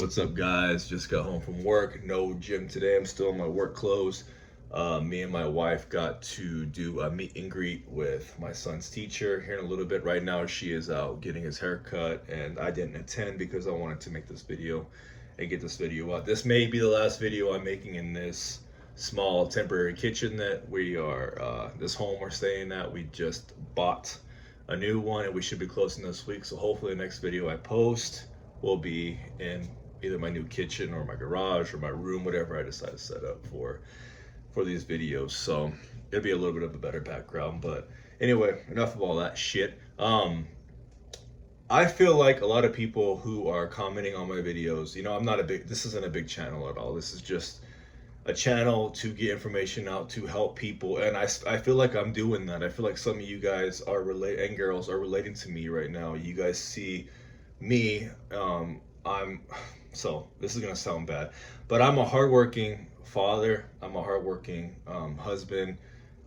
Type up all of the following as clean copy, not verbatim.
What's up, guys? Just got home from work. No gym today. I'm still in my work clothes. Me and my wife got to do a meet and greet with my son's teacher here in a little bit. Right now, she is out getting his hair cut, and I didn't attend because I wanted to make this video and get this video out. This may be the last video I'm making in this small temporary kitchen that this home we're staying at. We just bought a new one, and we should be closing this week. So hopefully, the next video I post will be in either my new kitchen or my garage or my room, whatever I decide to set up for these videos. So it'll be a little bit of a better background. But anyway, enough of all that shit. I feel like a lot of people who are commenting on my videos, this isn't a big channel at all. This is just a channel to get information out, to help people, and I feel like I'm doing that. I feel like some of you guys and girls are relating to me right now. You guys see me. So this is gonna sound bad, but I'm a hardworking father. I'm a hardworking husband.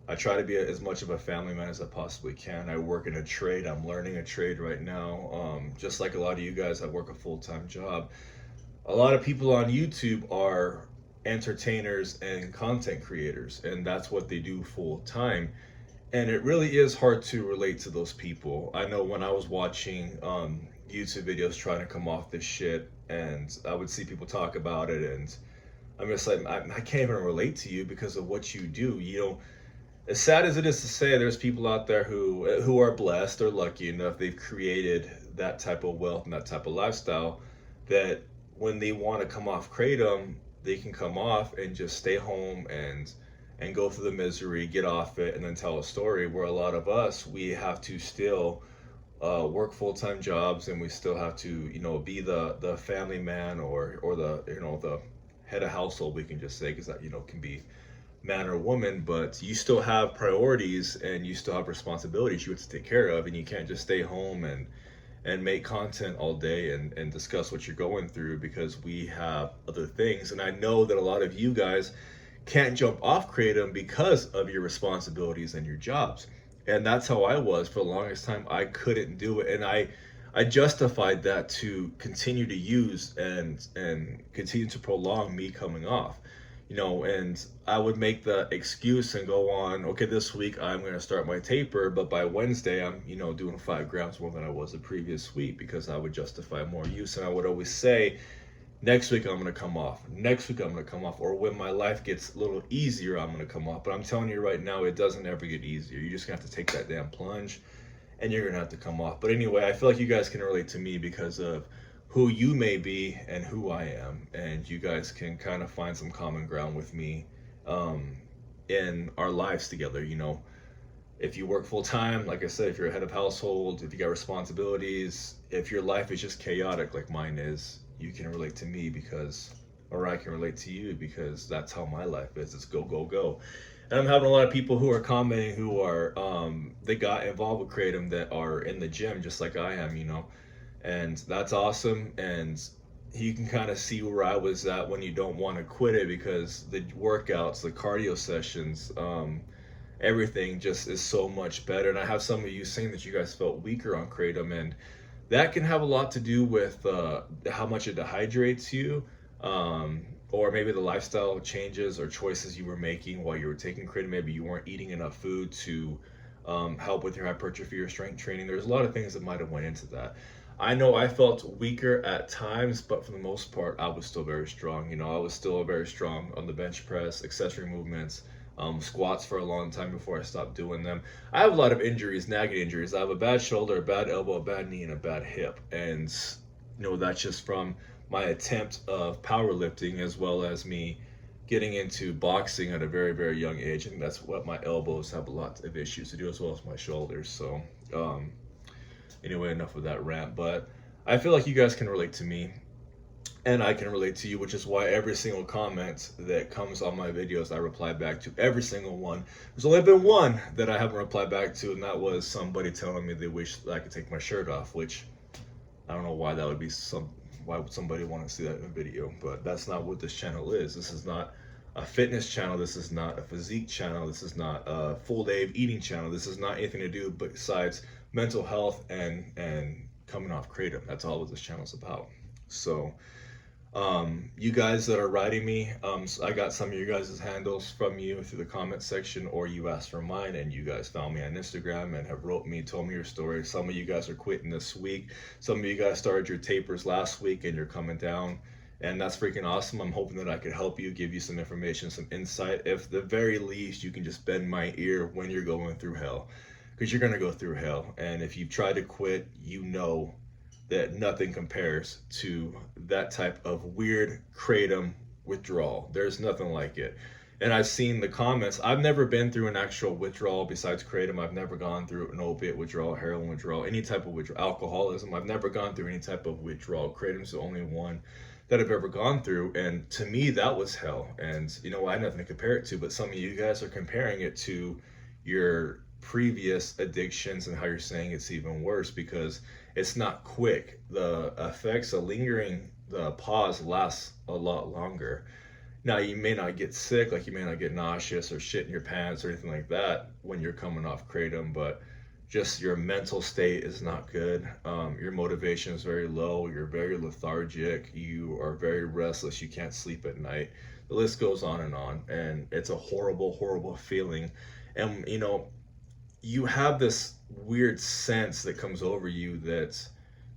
I try to be as much of a family man as I possibly can. I work in a trade. I'm learning a trade right now. Just like a lot of you guys, I work a full-time job. A lot of people on YouTube are entertainers and content creators, and that's what they do full time. And it really is hard to relate to those people. I know when I was watching YouTube videos trying to come off this shit, and I would see people talk about it, and I'm just like, I can't even relate to you because of what you do. As sad as it is to say, there's people out there who are blessed or lucky enough, they've created that type of wealth and that type of lifestyle that when they want to come off Kratom, they can come off and just stay home and go through the misery, get off it, and then tell a story. Where a lot of us, we have to still work full-time jobs, and we still have to, be the family man or the head of household, we can just say, because that, can be man or woman, but you still have priorities and you still have responsibilities you have to take care of, and you can't just stay home and make content all day and discuss what you're going through, because we have other things. And I know that a lot of you guys can't jump off Kratom because of your responsibilities and your jobs. And that's how I was for the longest time. I couldn't do it, and I justified that to continue to use and continue to prolong me coming off. And I would make the excuse and go on, okay, this week I'm going to start my taper, but by Wednesday I'm, doing 5 grams more than I was the previous week, because I would justify more use. And I would always say, next week I'm going to come off. Next week I'm going to come off. Or when my life gets a little easier, I'm going to come off. But I'm telling you right now, it doesn't ever get easier. You're just going to have to take that damn plunge, and you're going to have to come off. But anyway, I feel like you guys can relate to me because of who you may be and who I am, and you guys can kind of find some common ground with me in our lives together. If you work full time, like I said, if you're a head of household, if you got responsibilities, if your life is just chaotic like mine is, you can relate to me or I can relate to you, because that's how my life is. It's go, go, go. And I'm having a lot of people who are commenting who are, they got involved with Kratom, that are in the gym just like I am, and that's awesome. And you can kind of see where I was at when you don't want to quit it, because the workouts, the cardio sessions, everything just is so much better. And I have some of you saying that you guys felt weaker on Kratom, and that can have a lot to do with how much it dehydrates you, or maybe the lifestyle changes or choices you were making while you were taking Kratom. Maybe you weren't eating enough food to help with your hypertrophy or strength training. There's a lot of things that might have went into that. I know I felt weaker at times, but for the most part, I was still very strong. I was still very strong on the bench press, accessory movements, squats for a long time before I stopped doing them. I have a lot of injuries, nagging injuries. I have a bad shoulder, a bad elbow, a bad knee, and a bad hip. And, that's just from my attempt of powerlifting, as well as me getting into boxing at a very, very young age. And that's what my elbows have a lot of issues to do, as well as my shoulders. So, anyway, enough of that rant. But I feel like you guys can relate to me, and I can relate to you, which is why every single comment that comes on my videos, I reply back to every single one. There's only been one that I haven't replied back to, and that was somebody telling me they wish I could take my shirt off, which I don't know why that would be why would somebody want to see that in a video? But that's not what this channel is. This is not a fitness channel. This is not a physique channel. This is not a full day of eating channel. This is not anything to do besides mental health and coming off Kratom. That's all what this channel is about. So You guys that are writing me, I got some of you guys' handles from you through the comment section, or you asked for mine and you guys found me on Instagram and have wrote me, told me your story. Some of you guys are quitting this week. Some of you guys started your tapers last week and you're coming down. And that's freaking awesome. I'm hoping that I could help you, give you some information, some insight. If the very least you can just bend my ear when you're going through hell, because you're going to go through hell. And if you've tried to quit, you know that nothing compares to that type of weird kratom withdrawal. There's nothing like it. And I've seen the comments. I've never been through an actual withdrawal besides kratom. I've never gone through an opiate withdrawal, heroin withdrawal, any type of withdrawal, alcoholism. I've never gone through any type of withdrawal. Kratom's the only one that I've ever gone through. And to me, that was hell. And I had nothing to compare it to, but some of you guys are comparing it to your previous addictions and how you're saying it's even worse because it's not quick. The effects, the lingering, the pause lasts a lot longer. Now, you may not get sick, like you may not get nauseous or shit in your pants or anything like that when you're coming off kratom, but just your mental state is not good. Your motivation is very low. You're very lethargic. You are very restless. You can't sleep at night. The list goes on, and it's a horrible, horrible feeling. And you have this weird sense that comes over you that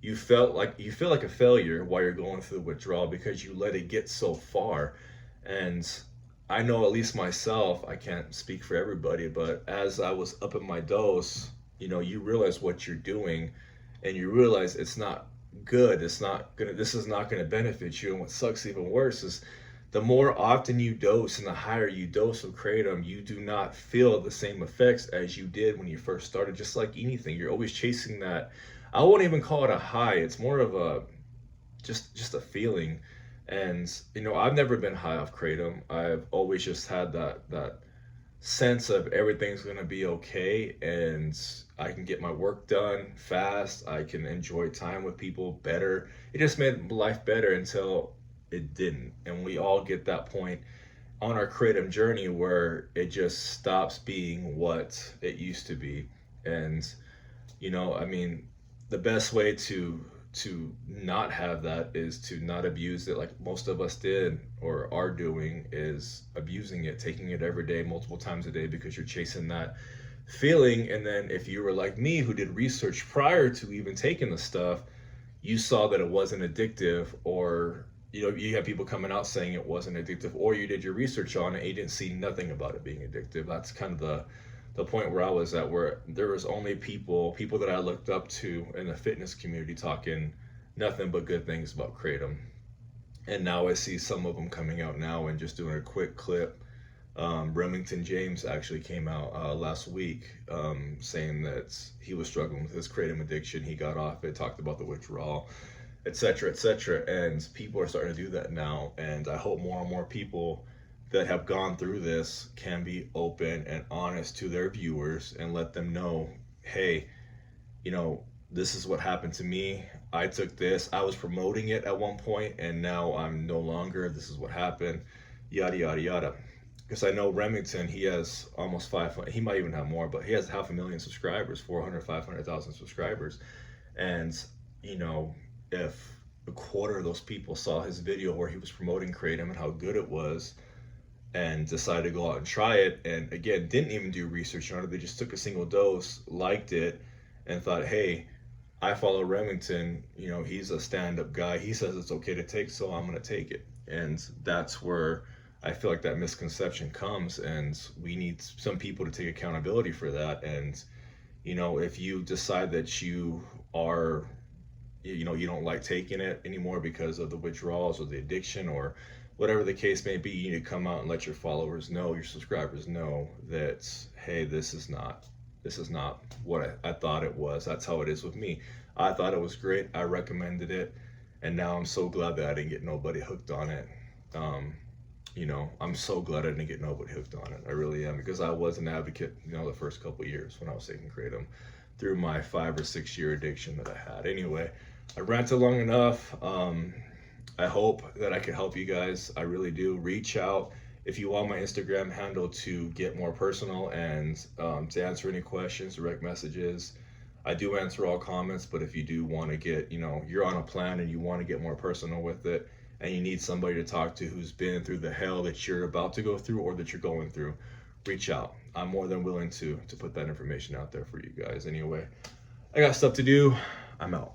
you feel like a failure while you're going through the withdrawal because you let it get so far. And I know, at least myself, I can't speak for everybody, but as I was up in my dose, you realize what you're doing and you realize it's not good. This is not gonna benefit you. And what sucks even worse is the more often you dose and the higher you dose of kratom, you do not feel the same effects as you did when you first started. Just like anything, you're always chasing that. I won't even call it a high. It's more of a just a feeling. And I've never been high off kratom. I've always just had that sense of everything's gonna be okay, and I can get my work done fast. I can enjoy time with people better. It just made life better until it didn't. And we all get that point on our kratom journey where it just stops being what it used to be. And the best way to not have that is to not abuse it like most of us did or are doing, is abusing it, taking it every day, multiple times a day, because you're chasing that feeling. And then if you were like me, who did research prior to even taking the stuff, you saw that it wasn't addictive, or you have people coming out saying it wasn't addictive, or you did your research on it and you didn't see nothing about it being addictive. That's kind of the point where I was at, where there was only people that I looked up to in the fitness community talking nothing but good things about kratom. And now I see some of them coming out now and just doing a quick clip. Remington James actually came out last week saying that he was struggling with his kratom addiction. He got off it, talked about the withdrawal, etc., etc. And people are starting to do that now. And I hope more and more people that have gone through this can be open and honest to their viewers and let them know, hey, this is what happened to me. I took this. I was promoting it at one point and now I'm no longer. This is what happened. Yada, yada, yada. Because I know Remington, he has almost 500, he might even have more, but he has 500,000 subscribers, 400, 500,000 subscribers. And, if a quarter of those people saw his video where he was promoting kratom and how good it was, and decided to go out and try it, and again, didn't even do research on it, they just took a single dose, liked it, and thought, hey, I follow Remington, he's a stand-up guy, he says it's okay to take, so I'm going to take it. And that's where I feel like that misconception comes, and we need some people to take accountability for that. And if you decide that you are, you don't like taking it anymore because of the withdrawals or the addiction or whatever the case may be, you need to come out and let your followers know, your subscribers know that, hey, this is not what I thought it was. That's how it is with me. I thought it was great. I recommended it. And now I'm so glad that I didn't get nobody hooked on it. I'm so glad I didn't get nobody hooked on it. I really am, because I was an advocate, the first couple of years when I was taking kratom through my 5 or 6 year addiction that I had. Anyway, I ranted long enough. I hope that I can help you guys. I really do. Reach out if you want my Instagram handle to get more personal and to answer any questions, direct messages. I do answer all comments, but if you do want to get, you're on a plan and you want to get more personal with it, and you need somebody to talk to who's been through the hell that you're about to go through or that you're going through, reach out. I'm more than willing to put that information out there for you guys. Anyway, I got stuff to do. I'm out.